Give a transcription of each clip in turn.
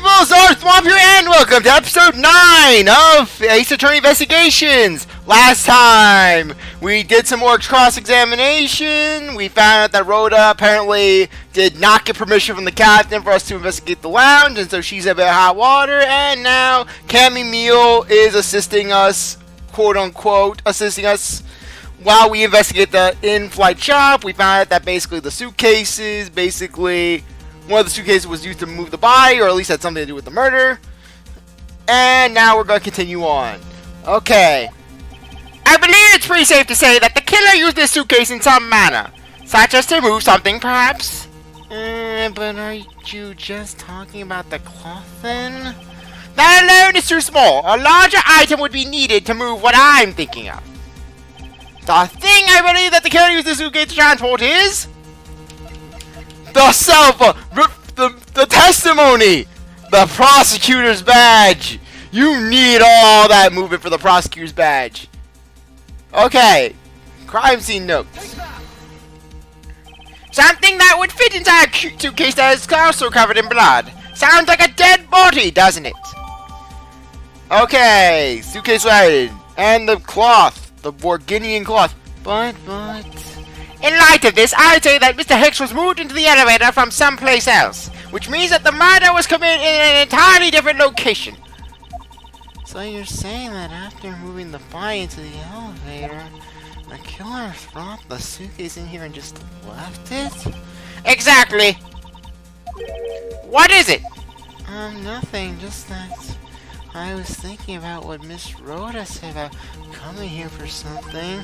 people, CzarThwomp here, and welcome to episode 9 of Ace Attorney Investigations. Last time, we did some more cross-examination. We found out that Rhoda apparently did not get permission from the captain for us to investigate the lounge, and so she's a bit of hot water, and now Camille is assisting us, quote-unquote, assisting us while we investigate the in-flight shop. We found out that basically the suitcases, one of the suitcases was used to move the body, or at least had something to do with the murder. And now we're going to continue on. Okay. I believe it's pretty safe to say that the killer used this suitcase in some manner, such as to move something, perhaps. But are you just talking about the cloth then? That alone is too small. A larger item would be needed to move what I'm thinking of. The thing I believe that the killer used the suitcase to transport is the cell phone, the testimony, the prosecutor's badge. You need all that movement for the prosecutor's badge. Okay, crime scene note. Something that would fit inside a suitcase that is also covered in blood. Sounds like a dead body, doesn't it? Okay, suitcase lighted, and the cloth, the Borginian cloth. But. In light of this, I'd say that Mr. Hicks was moved into the elevator from someplace else, which means that the murder was committed in an entirely different location. So you're saying that after moving the body into the elevator, the killer brought the suitcase in here and just left it? Exactly! What is it? Nothing, just that I was thinking about what Miss Rhoda said about coming here for something.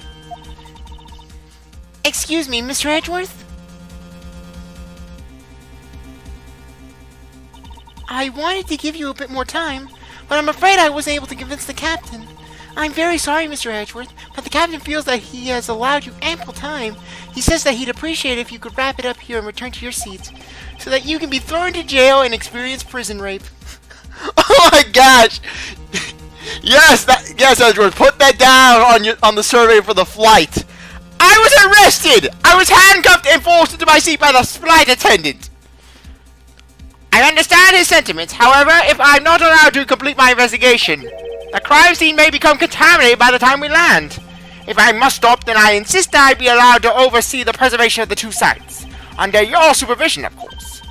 Excuse me, Mr. Edgeworth? I wanted to give you a bit more time, but I'm afraid I wasn't able to convince the captain. I'm very sorry, Mr. Edgeworth, but the captain feels that he has allowed you ample time. He says that he'd appreciate it if you could wrap it up here and return to your seats, so that you can be thrown to jail and experience prison rape. Oh my gosh! Yes, Edgeworth, put that down on the survey for the flight. I was arrested! I was handcuffed and forced into my seat by the flight attendant. I understand his sentiments. However, if I'm not allowed to complete my investigation, the crime scene may become contaminated by the time we land. If I must stop, then I insist that I be allowed to oversee the preservation of the two sites. Under your supervision, of course.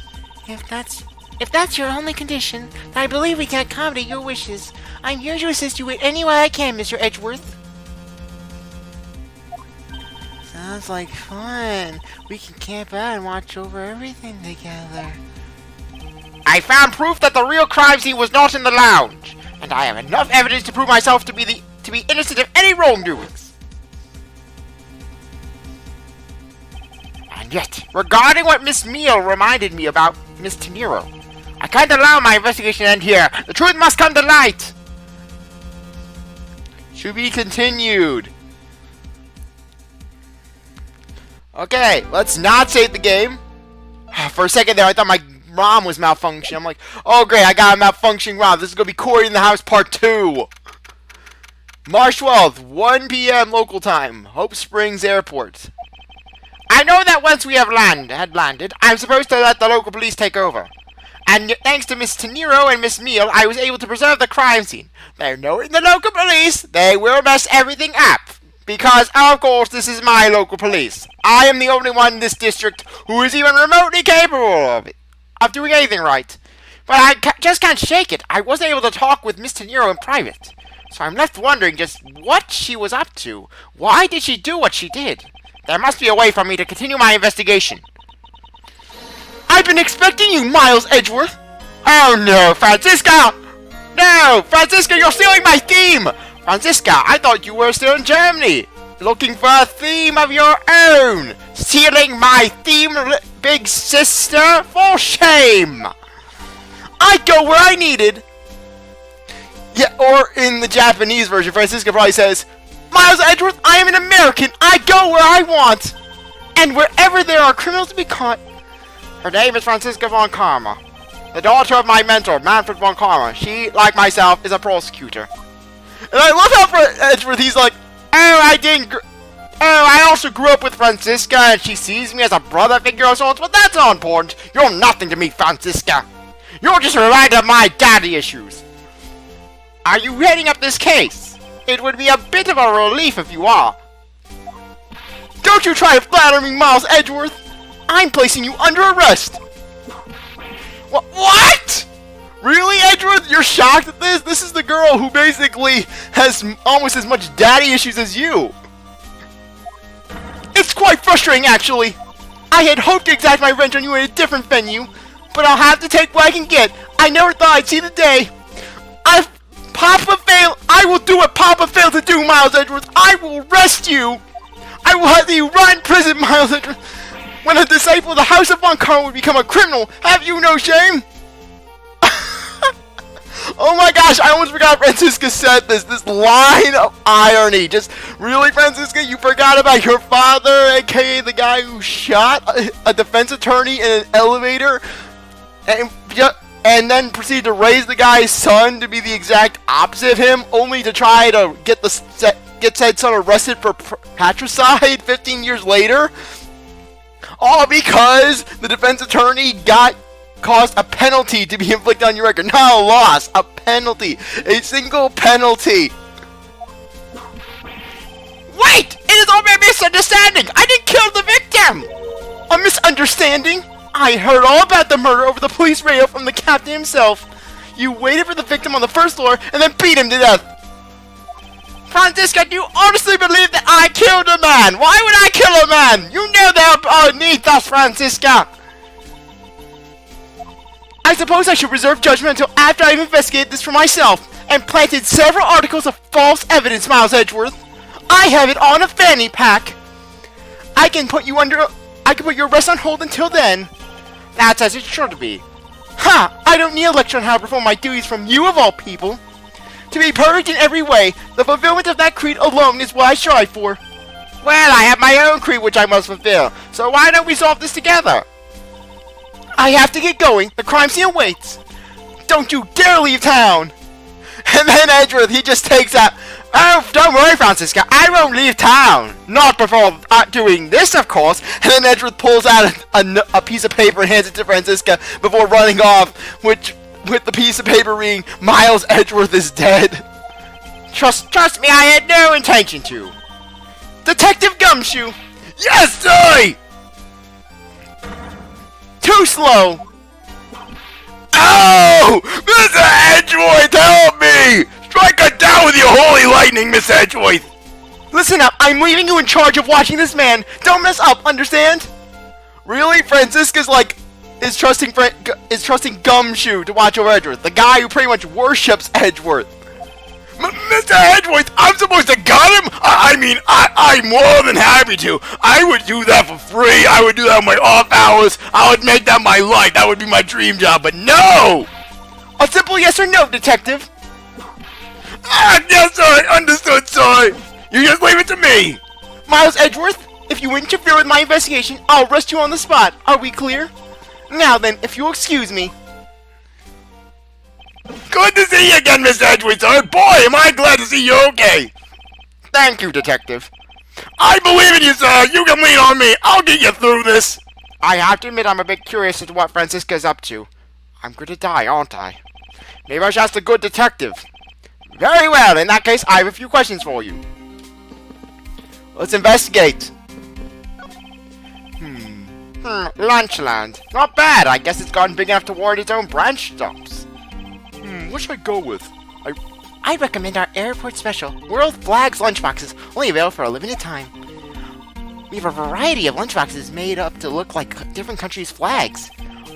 If that's your only condition, then I believe we can accommodate your wishes. I'm here to assist you in any way I can, Mr. Edgeworth. Sounds like fun. We can camp out and watch over everything together. I found proof that the real crime scene was not in the lounge, and I have enough evidence to prove myself to be innocent of any wrongdoings. And yet, regarding what Miss Meal reminded me about Miss Tenero, I can't allow my investigation to end here. The truth must come to light. To be continued. Okay, let's not save the game. For a second there, I thought my ROM was malfunctioning. I'm like, oh great, I got a malfunctioning ROM. This is going to be Corey in the House Part 2. March 12th, 1 p.m. local time. Hope Springs Airport. I know that once we had landed, I'm supposed to let the local police take over. And thanks to Miss Tenero and Miss Meal, I was able to preserve the crime scene. They're knowing the local police, they will mess everything up. Because, of course, this is my local police. I am the only one in this district who is even remotely capable of doing anything right. But I just can't shake it. I wasn't able to talk with Miss Tenero in private. So I'm left wondering just what she was up to. Why did she do what she did? There must be a way for me to continue my investigation. I've been expecting you, Miles Edgeworth. Oh no, Franziska! No, Franziska, you're stealing my theme! Franziska, I thought you were still in Germany, looking for a theme of your own. Stealing my theme, big sister? For shame! I go where I needed. Yeah, or in the Japanese version, Franziska probably says, Miles Edgeworth, I am an American. I go where I want. And wherever there are criminals to be caught. Her name is Franziska von Karma, the daughter of my mentor, Manfred von Karma. She, like myself, is a prosecutor. And I love how for Edgeworth, he's like, I also grew up with Franziska, and she sees me as a brother figure of sorts, but that's not important. You're nothing to me, Franziska. You're just reminded of my daddy issues. Are you heading up this case? It would be a bit of a relief if you are. Don't you try to flatter me, Miles Edgeworth. I'm placing you under arrest. What? Really, Edgeworth? You're shocked at this? This is the girl who basically has almost as much daddy issues as you. It's quite frustrating, actually. I had hoped to exact my revenge on you in a different venue, but I'll have to take what I can get. I never thought I'd see the day. I will do what Papa failed to do, Miles Edgeworth. I will arrest you. I will have you rot in prison, Miles Edgeworth. When a disciple of the House of Von Karl would become a criminal, have you no shame? Oh my gosh, I almost forgot Franziska said this. This line of irony. Just, really, Franziska? You forgot about your father, aka the guy who shot a defense attorney in an elevator? And then proceeded to raise the guy's son to be the exact opposite of him, only to try to get said son arrested for patricide 15 years later? All because the defense attorney caused a penalty to be inflicted on your record. Not a loss, a penalty. A single penalty. Wait! It is all a misunderstanding! I didn't kill the victim! A misunderstanding? I heard all about the murder over the police radio from the captain himself. You waited for the victim on the first floor and then beat him to death. Franziska, do you honestly believe that I killed a man? Why would I kill a man? You know they are beneath us, Franziska. I suppose I should reserve judgment until after I've investigated this for myself and planted several articles of false evidence, Miles Edgeworth. I have it on a fanny pack. I can put your arrest on hold until then. That's as it should be. Ha! I don't need a lecture on how to perform my duties from you of all people. To be perfect in every way, the fulfillment of that creed alone is what I strive for. Well, I have my own creed which I must fulfill, so why don't we solve this together? I have to get going. The crime scene awaits. Don't you dare leave town. And then Edgeworth, he just takes out, oh, don't worry, Franziska, I won't leave town. Not before doing this, of course. And then Edgeworth pulls out a piece of paper and hands it to Franziska before running off, with the piece of paper reading, Miles Edgeworth is dead. Trust me, I had no intention to. Detective Gumshoe. Yes, sir! Too slow. Oh! Mr. Edgeworth, help me! Strike her down with your holy lightning, Miss Edgeworth! Listen up, I'm leaving you in charge of watching this man. Don't mess up, understand? Really? Franziska's is trusting Gumshoe to watch over Edgeworth, the guy who pretty much worships Edgeworth. Mr. Edgeworth, I'm supposed to gun him? I'm more than happy to. I would do that for free. I would do that on my off hours. I would make that my life. That would be my dream job, but no! A simple yes or no, detective. Yes, sir. Understood, sir. You just leave it to me. Miles Edgeworth, if you interfere with my investigation, I'll arrest you on the spot. Are we clear? Now then, if you'll excuse me. Good to see you again, Mr. Edgeworth, sir. Boy, am I glad to see you okay. Thank you, detective. I believe in you, sir. You can lean on me. I'll get you through this. I have to admit I'm a bit curious as to what Franziska's up to. I'm going to die, aren't I? Maybe I should ask the good detective. Very well. In that case, I have a few questions for you. Let's investigate. Lunchland. Not bad. I guess it's gotten big enough to warrant its own branch stops. What should I go with? I recommend our airport special, World Flags lunchboxes, only available for a limited time. We have a variety of lunchboxes made up to look like different countries' flags.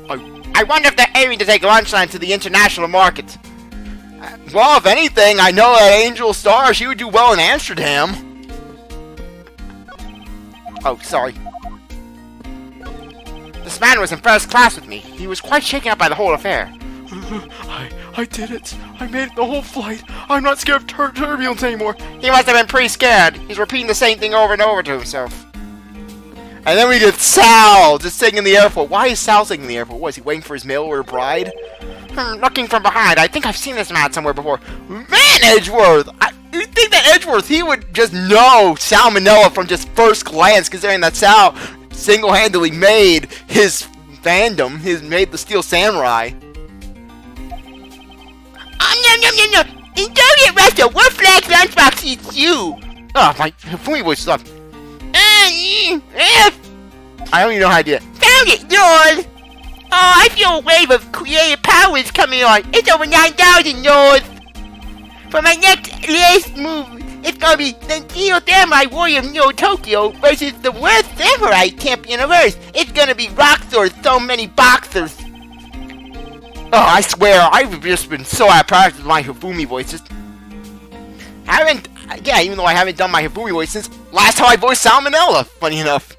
I wonder if they're aiming to take Lunchland to the international market. Well, if anything, I know that Angel Star, she would do well in Amsterdam. Oh, sorry. This man was in first class with me. He was quite shaken up by the whole affair. I did it. I made it the whole flight. I'm not scared of turbulence anymore. He must have been pretty scared. He's repeating the same thing over and over to himself. And then we get Sal just sitting in the airport. Why is Sal sitting in the airport? What, is he waiting for his mail order bride? Looking from behind. I think I've seen this man somewhere before. Man, Edgeworth! You think that Edgeworth, he would just know Salmonella from just first glance, considering that Sal single-handedly made his fandom. Made the Steel Samurai. yum, yum, yum. Enjoy it, Russell. What flag lunchbox eats you? Oh, my Hifumi voice is up. I don't even know how I did it. Found it, yours. Oh, I feel a wave of creative powers coming on. It's over 9,000, yours. For my next last move, it's gonna be the Steel Samurai Warrior of Neo Tokyo versus the worst samurai champion of Earth. It's gonna be Roxor's so many boxers. Oh, I swear, I've just been so out of practice with my Hifumi voice. Just even though I haven't done my Hifumi voice since last time I voiced Salmonella, funny enough.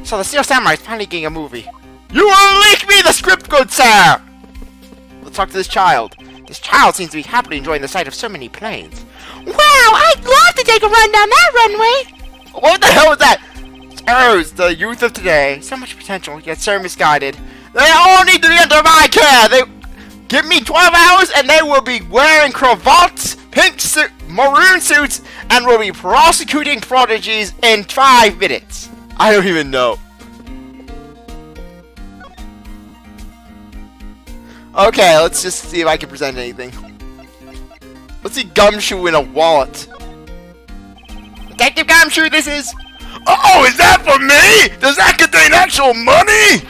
So the Steel Samurai is finally getting a movie. You will leak me the script, good sir! Let's talk to this child. This child seems to be happily enjoying the sight of so many planes. Wow, I'd love to take a run down that runway. What the hell was that? Terrors, the youth of today. So much potential, yet so misguided. They all need to be under my care. They give me 12 hours and they will be wearing cravats, maroon suits, and will be prosecuting prodigies in 5 minutes. I don't even know. Okay, let's just see if I can present anything. Let's see Gumshoe in a wallet. Detective Gumshoe, this is... Oh, is that for me? Does that contain actual money?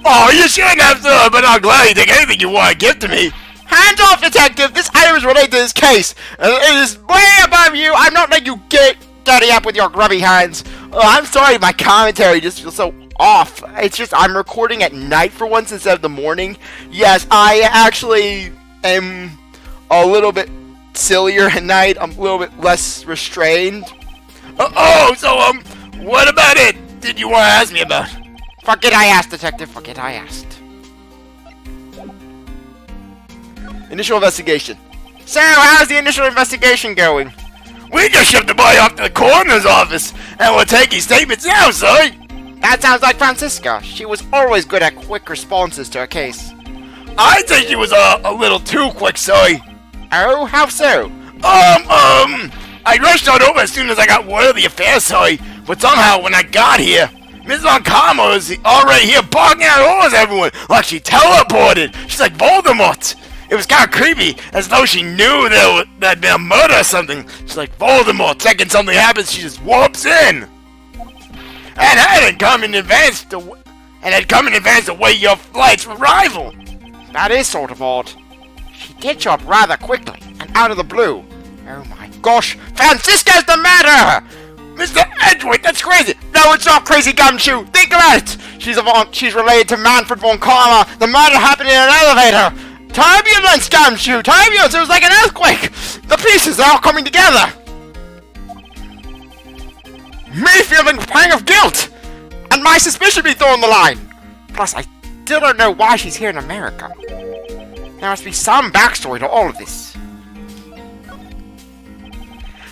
Oh, you shouldn't have to, but I'm glad you take anything you want to give to me. Hands off, detective! This item is related to this case. It is way above you. I'm not letting you get dirty up with your grubby hands. I'm sorry, my commentary just feels so off. It's just I'm recording at night for once instead of the morning. Yes, I actually am a little bit sillier at night. I'm a little bit less restrained. So what about it? Did you want to ask me about? Fuck it, I asked, detective. Fuck it, I asked. Initial investigation. So, how's the initial investigation going? We just shipped the boy off to the coroner's office, and we'll take his statements now, sir. That sounds like Franziska. She was always good at quick responses to a case. I think she was a little too quick, sir. Oh, how so? I rushed on over as soon as I got word of the affair, sir, but somehow when I got here, Ms. Von Karma was already here barking at orders everyone, like she teleported. She's like Voldemort. It was kind of creepy, as though she knew there'd been a murder or something. She's like Voldemort. Second something happens, she just whoops in. And had come in advance to wait your flight's arrival. That is sort of odd. She did show up rather quickly and out of the blue. Oh my gosh, Franziska's the matter! Mr. Edgeworth, that's crazy! No, it's not crazy, Gumshoe! Think about it! She's related to Manfred von Karma. The murder happened in an elevator! Turbulence, Gumshoe! Turbulence! It was like an earthquake! The pieces are all coming together! Me feeling a pang of guilt! And my suspicion be thrown on the line! Plus, I still don't know why she's here in America. There must be some backstory to all of this.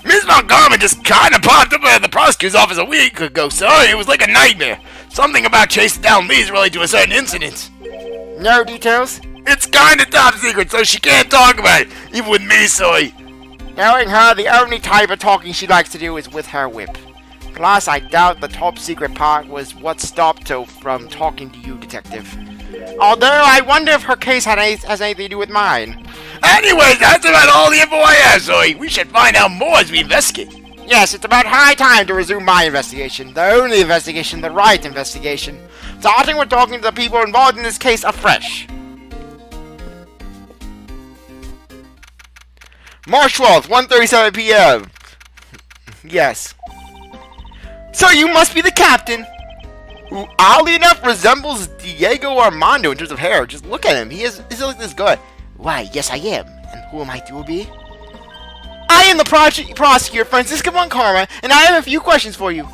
Ms. Montgomery just kind of popped up at the prosecutor's office a week ago, sir. It was like a nightmare. Something about chasing down leads related to a certain incident. No details? It's kind of top secret, so she can't talk about it, even with me, sir. Knowing her, the only type of talking she likes to do is with her whip. Plus, I doubt the top secret part was what stopped her from talking to you, detective. Although, I wonder if her case has anything to do with mine. Anyways, that's about all the info I have, Zoe. We should find out more as we investigate. Yes, it's about high time to resume my investigation. The only investigation, the right investigation. Starting with talking to the people involved in this case afresh. March 12th, 1:37 p.m. Yes. So you must be the captain, who oddly enough resembles Diego Armando in terms of hair. Just look at him. He's like this guy. Why, yes I am. And who am I to be? I am the prosecutor, Franziska von Karma, and I have a few questions for you.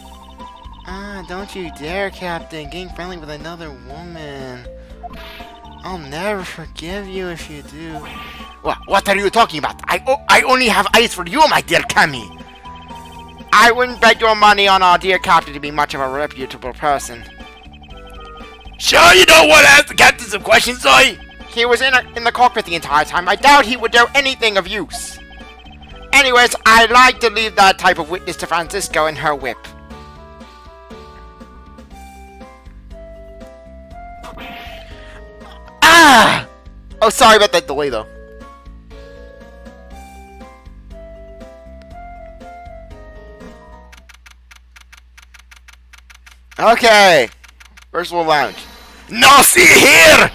Don't you dare, Captain. Getting friendly with another woman. I'll never forgive you if you do. What are you talking about? I only have eyes for you, my dear Cammy. I wouldn't bet your money on our dear captain to be much of a reputable person. Sure you don't want to ask the captain some questions, Zoe? He was in the cockpit the entire time. I doubt he would do anything of use. Anyways, I'd like to leave that type of witness to Franziska and her whip. Oh, sorry about that delay, though. Okay. First we'll lounge. Now see here!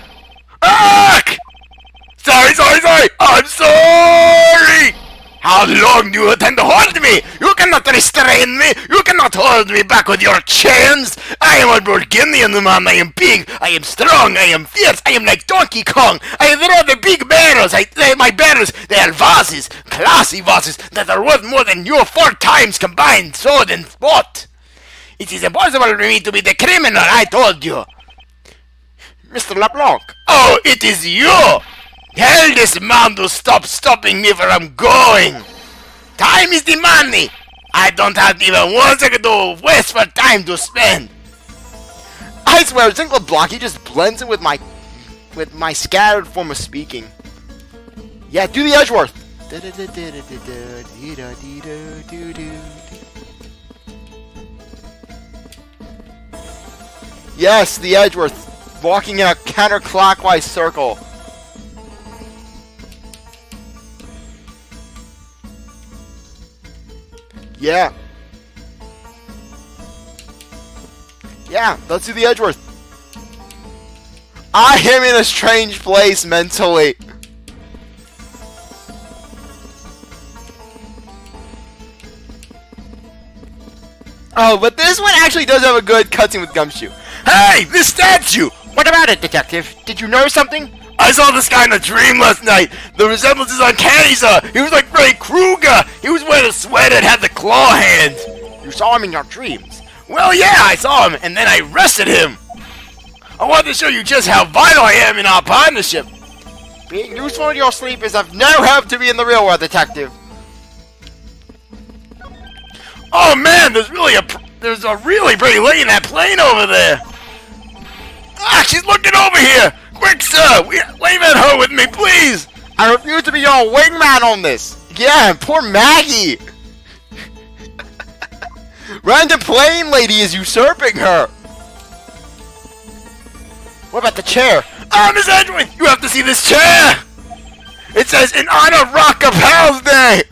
Ark! Sorry! I'm sorry! How long do you intend to hold me? You cannot restrain me! You cannot hold me back with your chains! I am a Burgundian man, I am big, I am strong, I am fierce, I am like Donkey Kong! I throw the big barrels, my barrels, they are vases, classy vases, that are worth more than your 4 times combined, sold and bought! It is impossible for me to be the criminal, I told you! Mr. LeBlanc. Oh, it is you! Tell this man to stop stopping me from going! Time is the money! I don't have even 1 second to waste for time to spend! I swear, Zinc LeBlanc, he just blends in with my scattered form of speaking. Yeah, do the Edgeworth. Yes, the Edgeworth, walking in a counterclockwise circle. Yeah. Yeah, let's do the Edgeworth. I am in a strange place mentally. Oh, but this one actually does have a good cutscene with Gumshoe. Hey, this statue! What about it, Detective? Did you notice something? I saw this guy in a dream last night. The resemblance is uncanny, sir. He was like Freddy Krueger. He was wearing a sweater and had the claw hands. You saw him in your dreams. Well, yeah, I saw him, and then I arrested him. I wanted to show you just how vital I am in our partnership. Being useful in your sleep is of no help to me in the real world, Detective. Oh man, there's a really pretty lady in that plane over there. Ah, she's looking over here. Quick, sir, wave at her with me, please. I refuse to be your wingman on this. Yeah, poor Maggie. Random plane lady is usurping her. What about the chair? Ah, Miss Edgeworth, you have to see this chair. It says, in honor of Rocker Pals Day.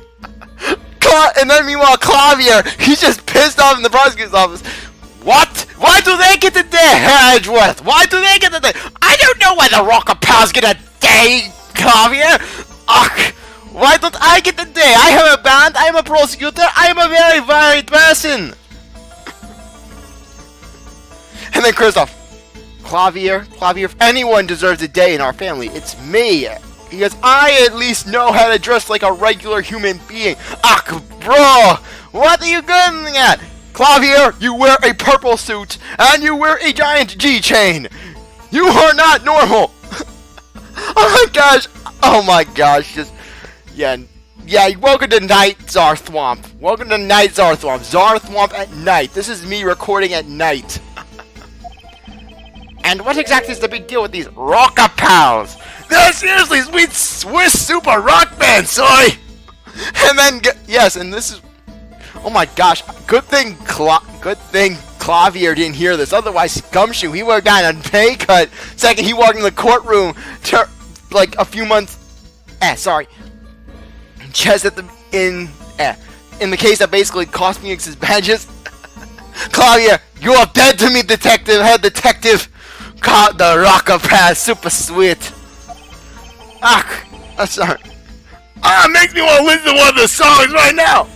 And then meanwhile, Clavier, he's just pissed off in the prosecutor's office. What? Why do they get the day, Edgeworth? Why do they get the day? I don't know why the Rocker Pals get a day, Clavier. Ugh. Why don't I get the day? I have a band, I am a prosecutor, I am a very varied person. And then Kristoff. Clavier, if anyone deserves a day in our family, it's me. Because I at least know how to dress like a regular human being. Ugh, bro, what are you getting at? Clavier, you wear a purple suit, and you wear a giant G-chain. You are not normal. Oh my gosh, just, yeah, welcome to Night CzarThwomp. Welcome to Night CzarThwomp. CzarThwomp at night. This is me recording at night. And what exactly is the big deal with these Rocker Pals? They're seriously sweet Swiss super rock band, soy! And then, yes, and this is, oh my gosh, good thing Clavier didn't hear this, otherwise Gumshoe, he would have gotten a pay cut second he walked in the courtroom to, like, a few months, just in the case that basically cost me his badges. Clavier, you are dead to me, detective, head detective, caught the Rocker Pass, super sweet. I'm sorry. It makes me want to listen to one of the songs right now.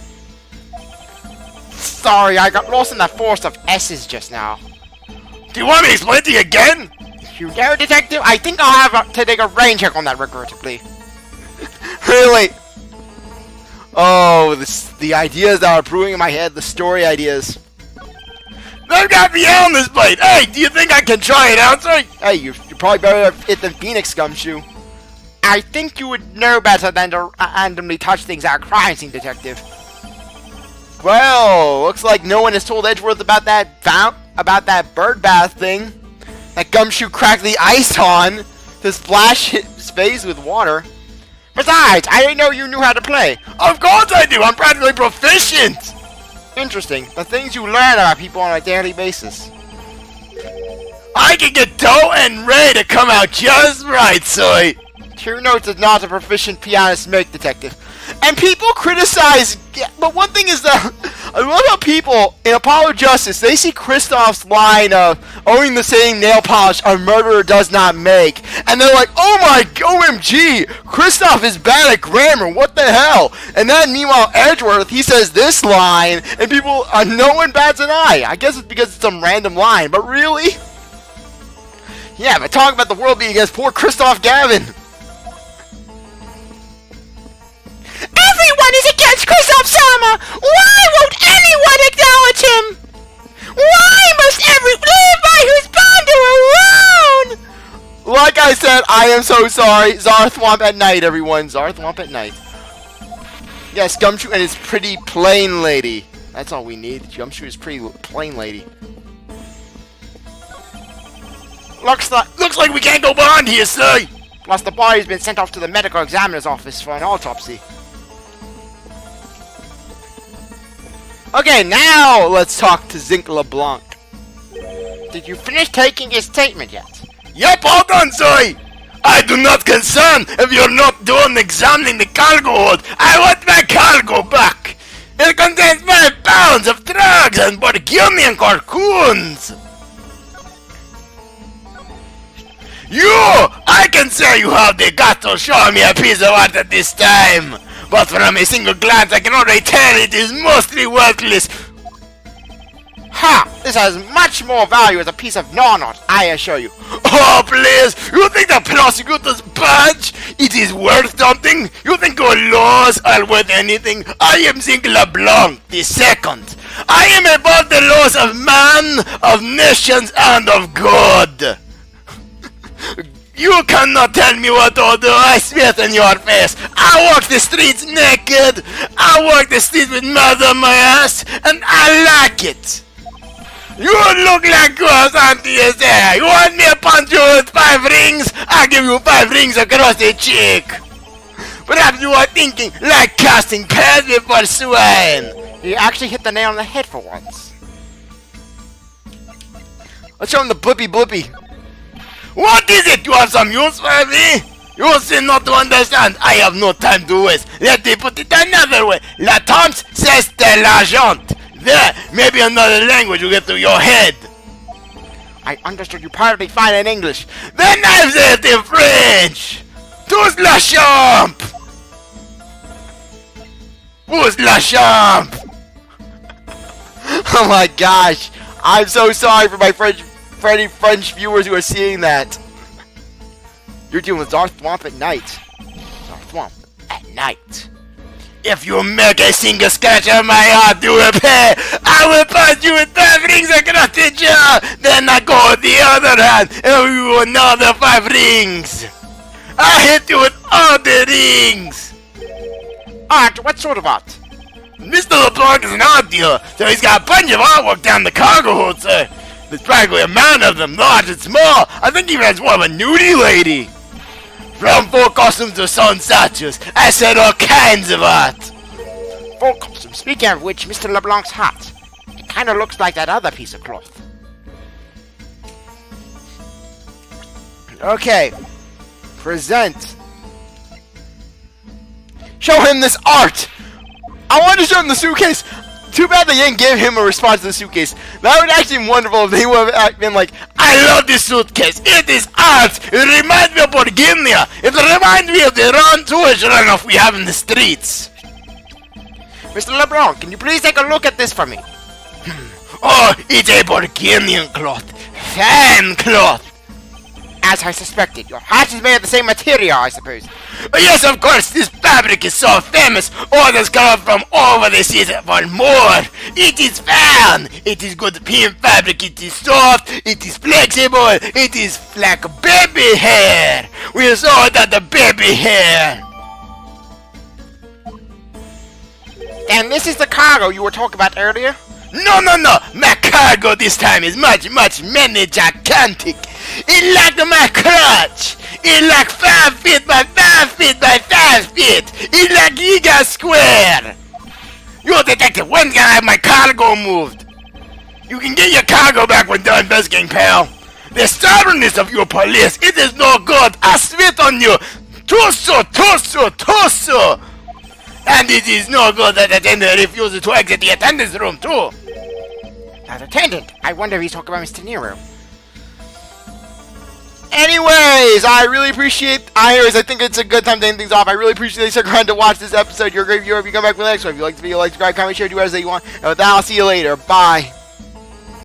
Sorry, I got lost in the forest of S's just now. Do you want me to explain to you again? You know, Detective, I think I'll have to take a rain check on that regrettably. Really? Oh, the ideas that are brewing in my head, the story ideas. They've got me on this plate. Hey, do you think I can try it out, sir? Hey, you're probably better at it than Phoenix, Gumshoe. I think you would know better than to randomly touch things at a crime scene, Detective. Well, looks like no one has told Edgeworth about that bird bath thing that Gumshoe cracked the ice on to splash his face with water. Besides, I didn't know you knew how to play. Of course I do. I'm practically proficient. Interesting. The things you learn about people on a daily basis. I can get Doe and Ray to come out just right, soy. 2 notes is not a proficient pianist make, Detective. And people criticize, but one thing is that I love how people in Apollo Justice, they see Kristoff's line of owning the same nail polish a murderer does not make, and they're like, oh my, OMG, Kristoff is bad at grammar, what the hell? And then meanwhile Edgeworth, he says this line, and people, no one bats an eye. I guess it's because it's some random line, but really? Yeah, but talk about the world being against poor Kristoff Gavin. Everyone is against Kristoff Sama! Why won't anyone acknowledge him? Why must everyone live by whose bond alone? Like I said, I am so sorry. CzarThwomp at night, everyone. CzarThwomp at night. Yes, Gumshoe and his pretty plain lady. That's all we need. Gumshoe is pretty plain lady. Looks like we can't go beyond here, sir. Plus, the body's been sent off to the medical examiner's office for an autopsy. Okay, now let's talk to Zinc LeBlanc. Did you finish taking his statement yet? Yep, all done, sir. I do not concern if you're not done examining the cargo hold. I want my cargo back. It contains 5 pounds of drugs and Burgundian carcoons. I can say you have the gut to show me a piece of art at this time. But from a single glance, I can already tell it is mostly worthless. Ha! This has much more value as a piece of non-art, I assure you. Oh, please! You think the prosecutor's badge? It is worth something? You think your laws are worth anything? I am Zinc LeBlanc, the second. I am above the laws of man, of nations, and of God. You cannot tell me what to do. I spit in your face. I walk the streets naked. I walk the streets with mud on my ass, and I like it. You look like yours, Auntie Isaiah. You want me to punch you with 5 rings? I'll give you 5 rings across the cheek. Perhaps you are thinking like casting pears before swine. You actually hit the nail on the head for once. Let's show him the blippy blippy. What is it? You have some use for me? You seem not to understand. I have no time to waste. Let me put it another way. La Tom's says de l'argent. There, maybe another language will get to your head. I understood you perfectly fine in English. Then I say it in French. Tous la champ. Who's la champ? Oh my gosh. I'm so sorry for my French viewers who are seeing that. You're dealing with CzarThwomp at night. CzarThwomp at night. If you make a single scratch on my heart, you will pay. I will punch you with 5 rings across the jaw. Then I go with the other hand and we will another 5 rings. I hit you with all the rings. Art? What sort of art? Mr. LeBlanc is an art dealer, so he's got a bunch of artwork down the cargo hold, sir. There's practically a mountain of them, large and small. I think he has one of a nudie lady. From full costumes to sun statues, I said all kinds of art. Full costume. Speaking of which, Mr. LeBlanc's hat. It kind of looks like that other piece of cloth. Okay. Present. Show him this art. I want to show him the suitcase. Too bad they didn't give him a response to the suitcase. That would actually be wonderful if they would have been like, I love this suitcase. It is art. It reminds me of Burgundia. It reminds me of the run tourist runoff we have in the streets. Mr. LeBlanc, can you please take a look at this for me? Oh, it's a Burgundian cloth. Fan cloth. As I suspected, your hat is made of the same material, I suppose. Yes, of course, this fabric is so famous. Orders come from all over the seas for more. It is fan. It is good pin fabric. It is soft. It is flexible. It is like baby hair. We saw that the baby hair. And this is the cargo you were talking about earlier? No. My cargo this time is much many gigantic. It like my crutch. It like 5 feet by 5 feet by 5 feet. It like giga square. You detective, when can I have my cargo moved? You can get your cargo back when done investigating, pal. The stubbornness of your police, it is no good. I spit on you. Tusso. And it is no good that attendant refuses to exit the attendance room too. That attendant. I wonder if he's talking about Mr. Nero. Anyways, I really appreciate. I think it's a good time to end things off. I really appreciate that you stuck around to watch this episode. You're a great viewer. If you come back for the next one, if you like the video, like, subscribe, comment, share, do whatever you want. And with that, I'll see you later. Bye.